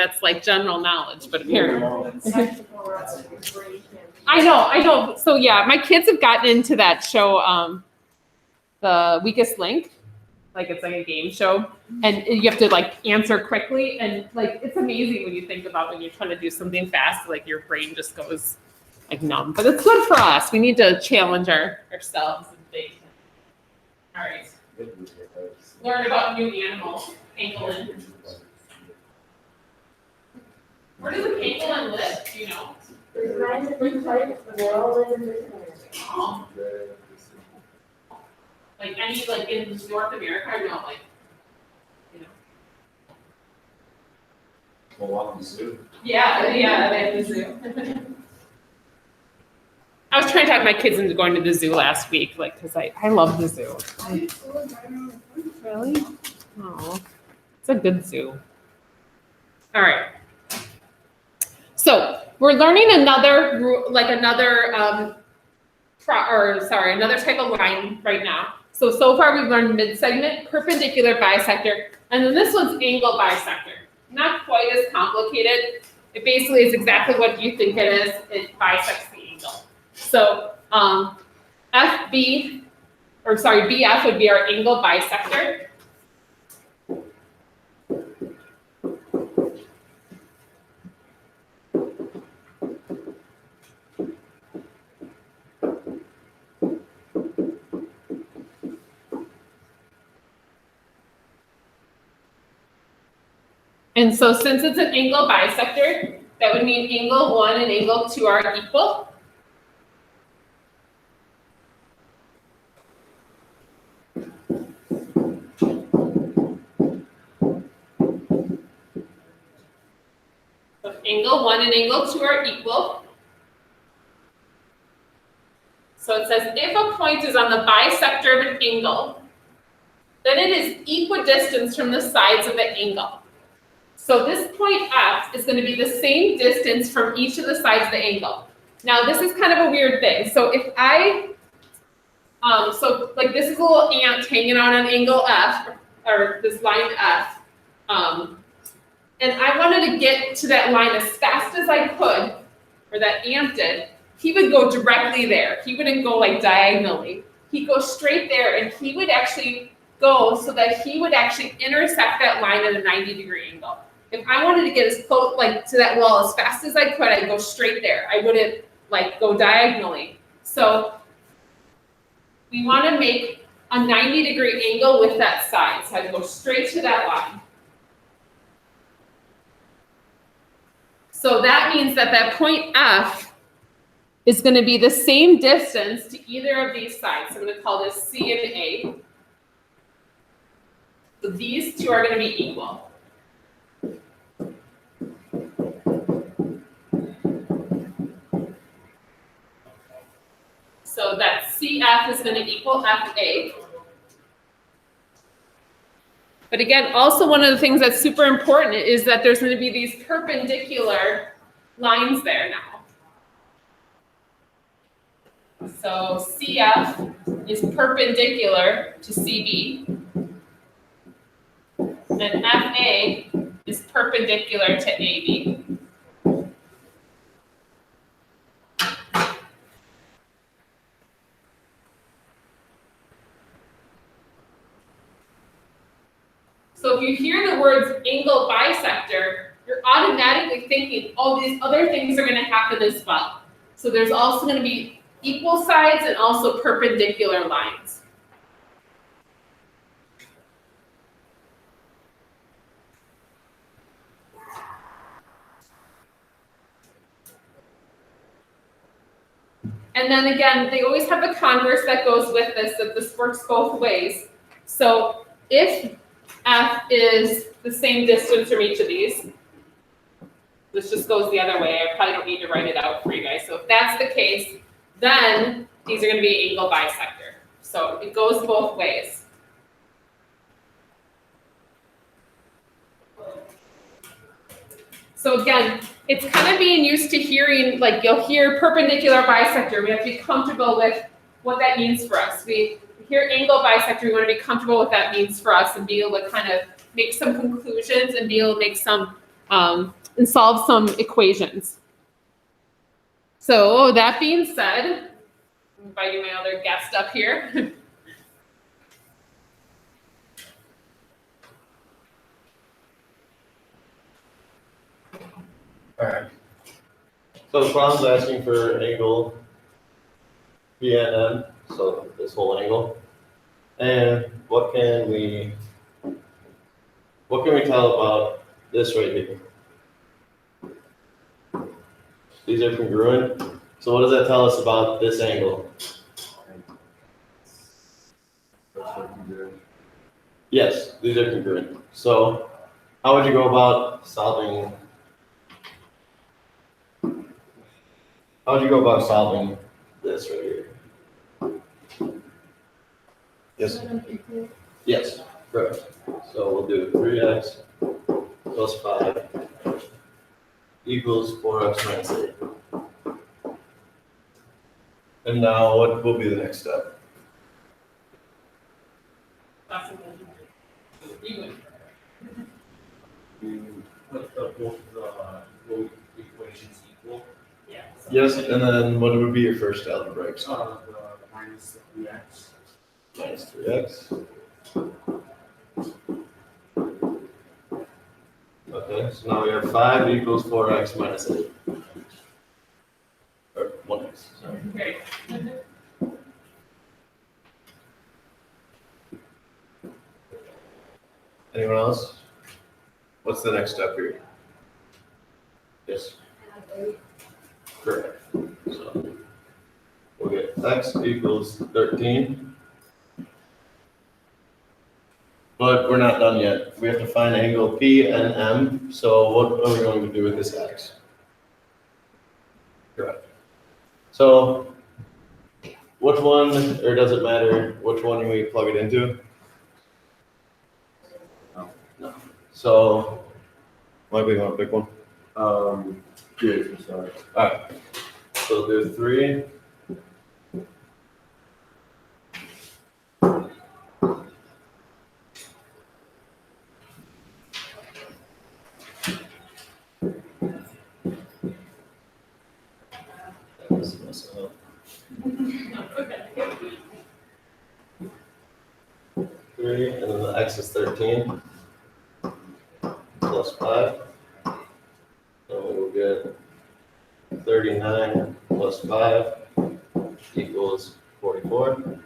that's like general knowledge, but apparently. I know. So yeah, my kids have gotten into that show, The Weakest Link. Like it's like a game show, and you have to like answer quickly, and like it's amazing when you think about when you're trying to do something fast, like your brain just goes like numb. But it's good for us. We need to challenge ourselves and think. All right. Learn about new animals. Pangolin. Where does a pangolin live? Do you know? There's 9 different types. They all live in different areas. Oh. Like any like in North America or no? Like, you know. Well, the zoo. Yeah, they have the zoo. I was trying to talk my kids into going to the zoo last week, like, because I love the zoo. Really? Oh, it's a good zoo. All right. So we're learning another type of line right now. So far we've learned mid-segment, perpendicular bisector, and then this one's angle bisector. Not quite as complicated. It basically is exactly what you think it is. It bisects the angle. So BF would be our angle bisector. And so since it's an angle bisector, that would mean angle 1 and angle 2 are equal. So angle 1 and angle 2 are equal. So it says if a point is on the bisector of an angle, then it is equidistant from the sides of the angle. So this point F is going to be the same distance from each of the sides of the angle. Now this is kind of a weird thing. So if so like this is a little ant hanging on an angle F, or this line F, and I wanted to get to that line as fast as I could, or that ant did, he would go directly there. He wouldn't go like diagonally. He'd go straight there, and he would actually go so that he would actually intersect that line at a 90-degree angle. If I wanted to get as close like to that wall as fast as I could, I'd go straight there. I wouldn't like go diagonally. So we want to make a 90-degree angle with that side. So I'd go straight to that line. So that means that that point F is going to be the same distance to either of these sides. So I'm going to call this C and A. So these two are going to be equal. So that CF is going to equal FA. But again, also one of the things that's super important is that there's going to be these perpendicular lines there now. So CF is perpendicular to CB, and FA is perpendicular to AB. So if you hear the words angle bisector, you're automatically thinking, oh, these other things are going to happen as well. So there's also going to be equal sides and also perpendicular lines. And then again, they always have the converse that goes with this, that this works both ways. So if F is the same distance from each of these, this just goes the other way. I probably don't need to write it out for you guys. So if that's the case, then these are going to be angle bisector. So it goes both ways. So again, it's kind of being used to hearing, like you'll hear perpendicular bisector. We have to be comfortable with what that means for us. We hear angle bisector, we want to be comfortable with what that means for us and be able to kind of make some conclusions and be able to make some and solve some equations. So that being said, I'm inviting my other guest up here. Alright. So the problem's asking for angle PNM, so this whole angle. And what can we tell about this right here? These are congruent. So what does that tell us about this angle? Yes, these are congruent. So how would you go about solving? How would you go about solving this right here? Yes. Yes, correct. So we'll do 3x plus 5 equals 4x minus 8. And now what will be the next step? You put both both equations equal. Yeah. Yes, and then what would be your first algebraic step? Minus 3x. Minus 3x. Okay, so now we have 5 equals 4x minus 8. Or 1x, sorry. Great. Anyone else? What's the next step here? Yes, correct. So we'll get x equals 13. But we're not done yet. We have to find angle P and M. So what are we going to do with this x? Correct. So which one, or does it matter which one we plug it into? No. So might be want to pick one. Yeah, sorry. Alright. So do 3. That was messing up. 3, and then the x is 13 plus 5. So we will get 39 plus 5 equals 44.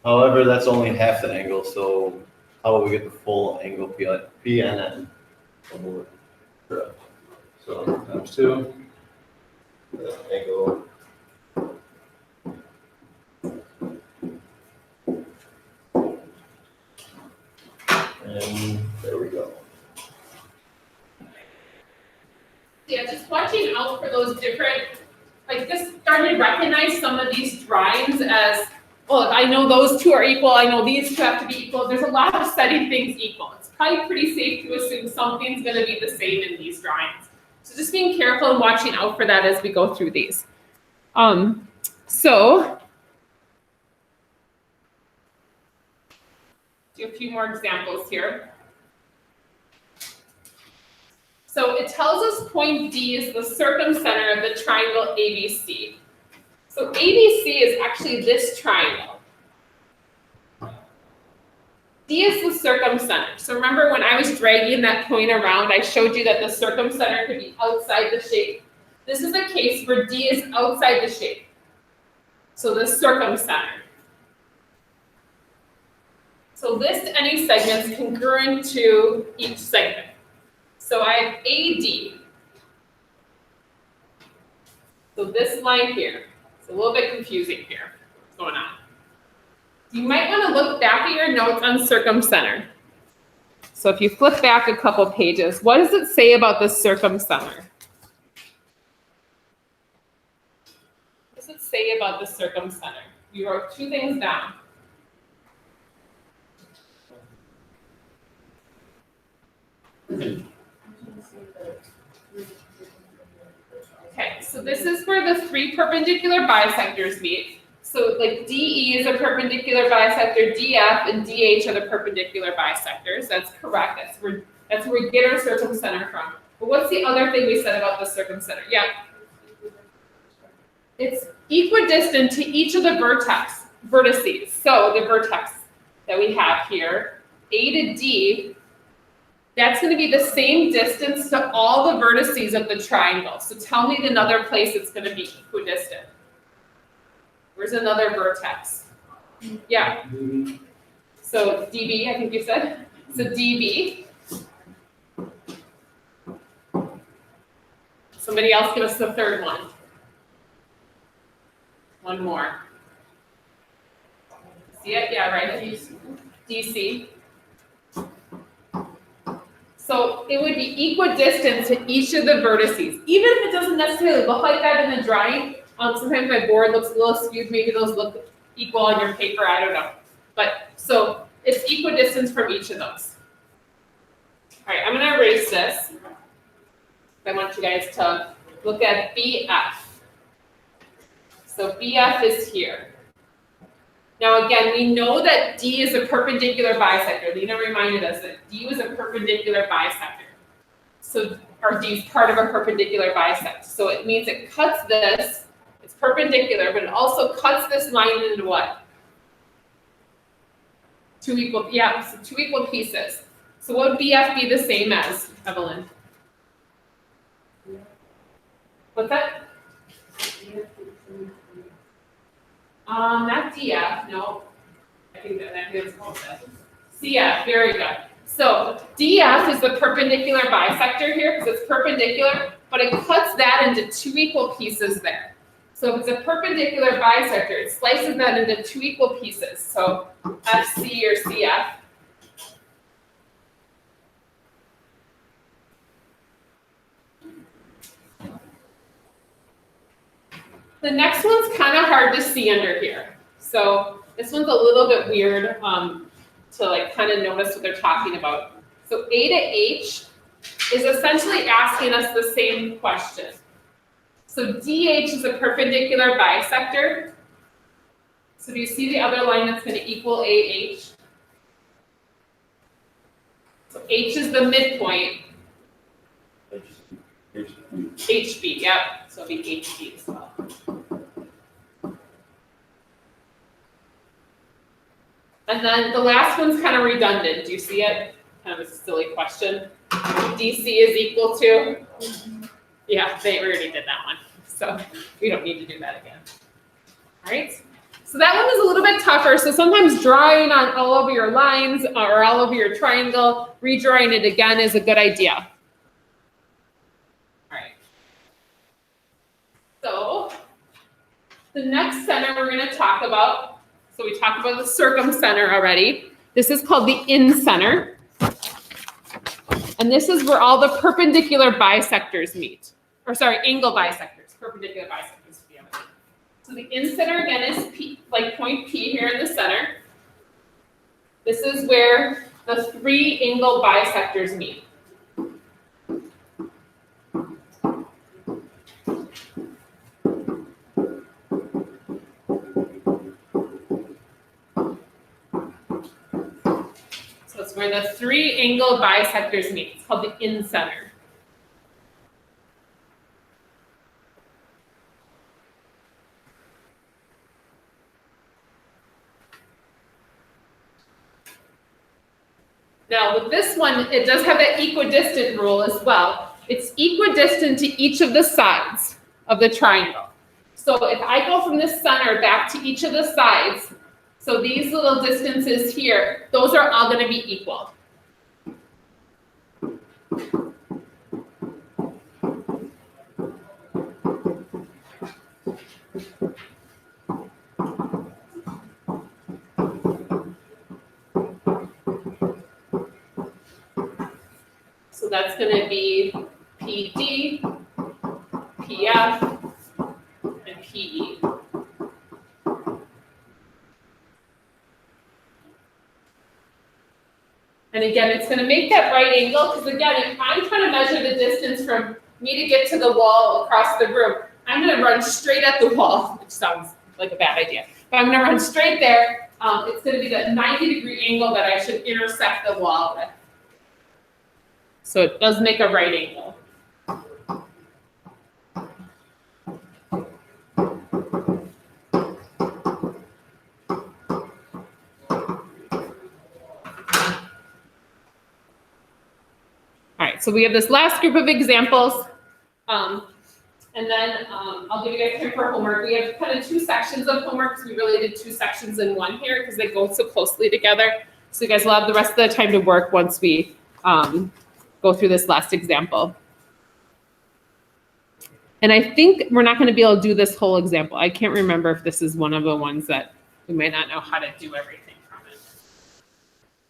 However, that's only half the angle, so how will we get the full angle P and N? Correct. So times 2, the angle and there we go. Yeah, just watching out for those different, like just starting to recognize some of these drawings as, well, if I know those two are equal, I know these two have to be equal. There's a lot of setting things equal. It's probably pretty safe to assume something's going to be the same in these drawings. So just being careful and watching out for that as we go through these. So do a few more examples here. So it tells us point D is the circumcenter of the triangle ABC. So ABC is actually this triangle. D is the circumcenter. So remember when I was dragging that point around, I showed you that the circumcenter could be outside the shape. This is a case where D is outside the shape. So the circumcenter. So list any segments congruent to each segment. So I have AD. So this line here. It's a little bit confusing here. What's going on? You might want to look back at your notes on circumcenter. So if you flip back a couple pages, what does it say about the circumcenter? What does it say about the circumcenter? You wrote two things down. Okay, so this is where the three perpendicular bisectors meet. So like DE is a perpendicular bisector, DF and DH are the perpendicular bisectors. That's correct. That's where That's where we get our circumcenter from. But what's the other thing we said about the circumcenter? Yeah, it's equidistant to each of the vertices. So the vertex that we have here, A to D, that's going to be the same distance to all the vertices of the triangle. So tell me another place it's going to be equidistant. Where's another vertex? Yeah. So DB, I think you said. So DB. Somebody else give us the third one. One more. See it? Yeah, right. DC. So it would be equidistant to each of the vertices. Even if it doesn't necessarily look like that in the drawing, sometimes my board looks a little skewed, maybe those look equal on your paper, I don't know. But, so it's equidistant from each of those. All right, I'm gonna erase this. I want you guys to look at BF. So BF is here. Now again, we know that D is a perpendicular bisector. Lena reminded us that D was a perpendicular bisector. So, or D is part of a perpendicular bisect. So it means it cuts this, it's perpendicular, but it also cuts this line into what? Two equal pieces. So what would BF be the same as, Evelyn? What's that? Not DF, no. I think that's close. CF, very good. So DF is the perpendicular bisector here because it's perpendicular, but it cuts that into two equal pieces there. So if it's a perpendicular bisector, it slices that into two equal pieces. So FC or CF. The next one's kind of hard to see under here. So this one's a little bit weird to like kind of notice what they're talking about. So A to H is essentially asking us the same question. So DH is a perpendicular bisector. So do you see the other line that's going to equal AH? So H is the midpoint. HB, yep. So it'll be HB as well. And then the last one's kind of redundant. Do you see it? Kind of a silly question. DC is equal to? Yeah, we already did that one. So we don't need to do that again. All right. So that one is a little bit tougher. So sometimes drawing on all over your lines or all over your triangle, redrawing it again is a good idea. All right. So the next center we're going to talk about, so we talked about the circumcenter already. This is called the incenter. And this is where all the perpendicular bisectors meet. Or sorry, angle bisectors, perpendicular bisectors. So the incenter again is P, like point P here in the center. This is where the three angle bisectors meet. So it's where the three angle bisectors meet. It's called the incenter. Now with this one, it does have that equidistant rule as well. It's equidistant to each of the sides of the triangle. So if I go from the center back to each of the sides, so these little distances here, those are all going to be equal. So that's going to be PD, PF, and PE. And again, it's going to make that right angle because again, if I'm trying to measure the distance from me to get to the wall across the room, I'm going to run straight at the wall, which sounds like a bad idea. But I'm going to run straight there. It's going to be the 90-degree angle that I should intersect the wall with. So it does make a right angle. All right, so we have this last group of examples. And then I'll give you guys time for homework. We have kind of two sections of homework, because we really did two sections in one here because they go so closely together. So you guys will have the rest of the time to work once we go through this last example. And I think we're not going to be able to do this whole example. I can't remember if this is one of the ones that we might not know how to do everything from it.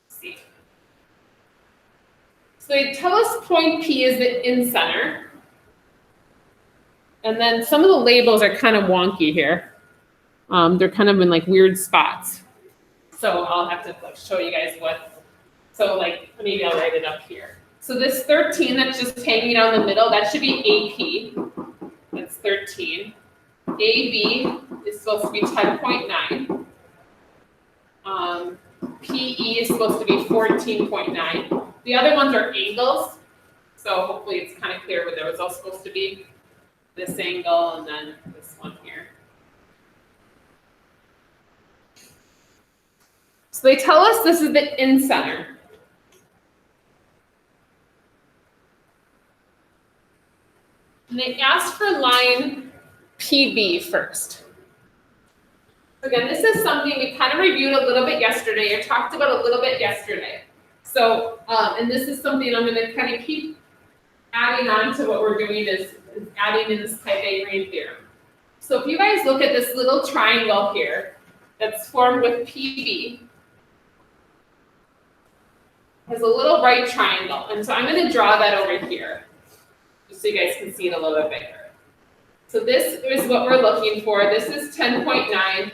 Let's see. So they tell us point P is the in-center. And then some of the labels are kind of wonky here. They're kind of in like weird spots. So I'll have to like show you guys what. So like maybe I'll write it up here. So this 13 that's just hanging down the middle, that should be AP. That's 13. AB is supposed to be 10.9. PE is supposed to be 14.9. The other ones are angles. So hopefully it's kind of clear what there was all supposed to be. This angle and then this one here. So they tell us this is the in-center. And they asked for line PB first. Again, this is something we kind of reviewed a little bit yesterday, or talked about a little bit yesterday. So, and this is something I'm going to kind of keep adding on to what we're doing is adding in this Pythagorean theorem. So if you guys look at this little triangle here that's formed with PB, has a little right triangle. And so I'm going to draw that over here, just so you guys can see it a little bit bigger. So this is what we're looking for. This is 10.9,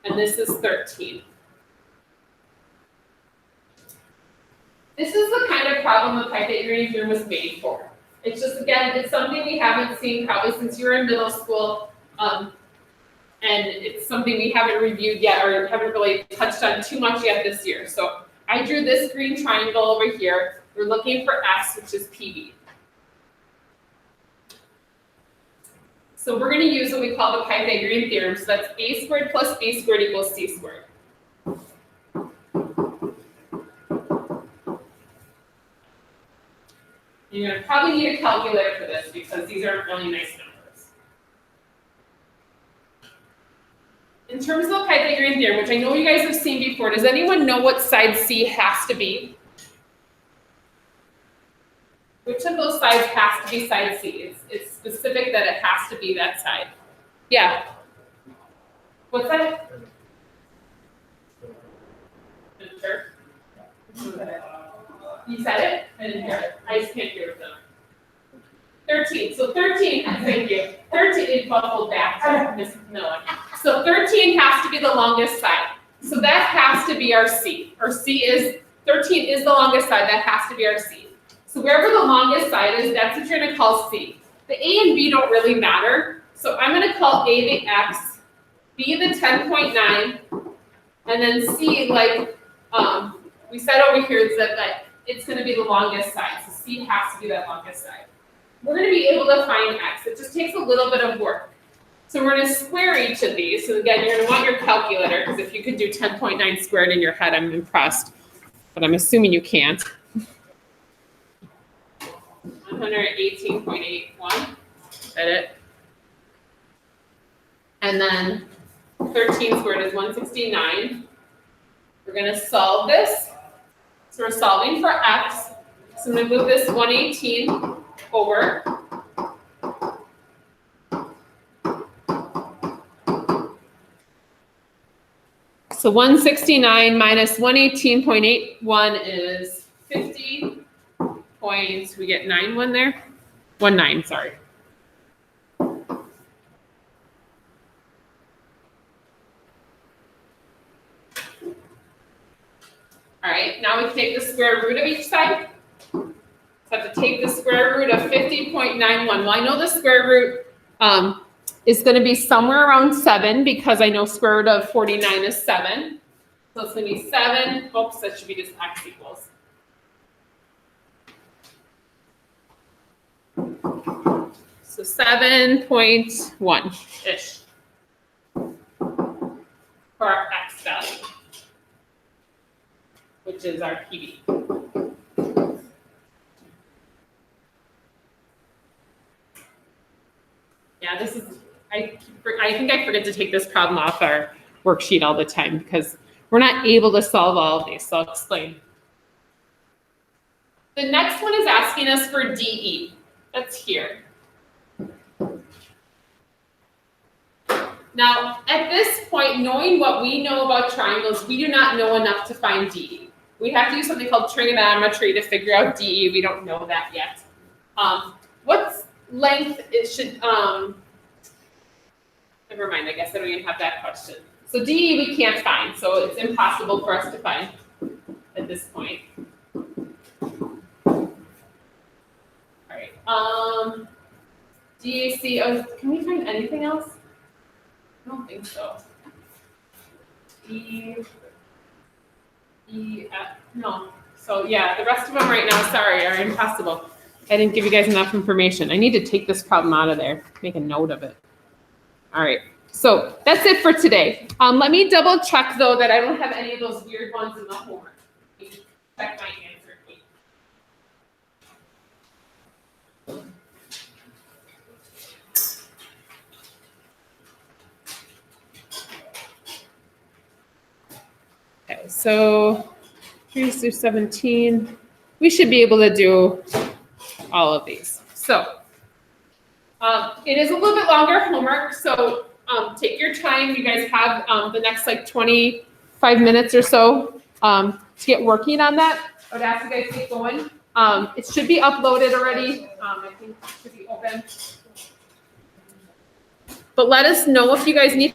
and this is 13. This is the kind of problem the Pythagorean theorem was made for. It's just, again, it's something we haven't seen probably since you were in middle school, and it's something we haven't reviewed yet or haven't really touched on too much yet this year. So I drew this green triangle over here. We're looking for S, which is PB. So we're going to use what we call the Pythagorean theorem. So that's a squared plus b squared equals c squared. You're going to probably need a calculator for this because these are really nice numbers. In terms of the Pythagorean theorem, which I know you guys have seen before, does anyone know what side C has to be? Which of those sides has to be side C? It's specific that it has to be that side. Yeah. What's that? Sure. You said it? I didn't hear it. I just can't hear them. 13. So 13, thank you. 13 is buckled back to Miss Miller. So 13 has to be the longest side. So that has to be our C. Or C is, 13 is the longest side. That has to be our C. So wherever the longest side is, that's what you're going to call C. The A and B don't really matter. So I'm going to call A the X, B the 10.9, and then C, like we said over here, is that it's going to be the longest side. So C has to be that longest side. We're going to be able to find X. It just takes a little bit of work. So we're going to square each of these. So again, you're going to want your calculator, because if you could do 10.9 squared in your head, I'm impressed. But I'm assuming you can't. 118.81. Is that it? And then 13 squared is 169. We're going to solve this. So we're solving for X. So I'm going to move this 118 over. So 169 minus 118.81 is 50 points. We get 91 there? 19, sorry. All right, now we take the square root of each side. So I have to take the square root of 50.91. Well, I know the square root is going to be somewhere around 7 because I know square root of 49 is 7. So it's going to be 7. Oops, that should be just X equals. So 7.1-ish for our X value, which is our PV. Yeah, this is, I think I forget to take this problem off our worksheet all the time because we're not able to solve all of these, so I'll explain. The next one is asking us for DE. That's here. Now, at this point, knowing what we know about triangles, we do not know enough to find DE. We have to use something called trigonometry to figure out DE. We don't know that yet. What's length? It should, never mind, I guess I don't even have that question. So DE we can't find, so it's impossible for us to find at this point. All right, DAC, can we find anything else? I don't think so. No. So yeah, the rest of them right now, sorry, are impossible. I didn't give you guys enough information. I need to take this problem out of there, make a note of it. All right, so that's it for today. Let me double check though that I don't have any of those weird ones in the homework. Check my answer sheet. Okay, so 3 through 17, we should be able to do all of these. So it is a little bit longer homework, so take your time. You guys have the next like 25 minutes or so to get working on that. I would ask you guys to get going. It should be uploaded already. I think it should be open. But let us know if you guys need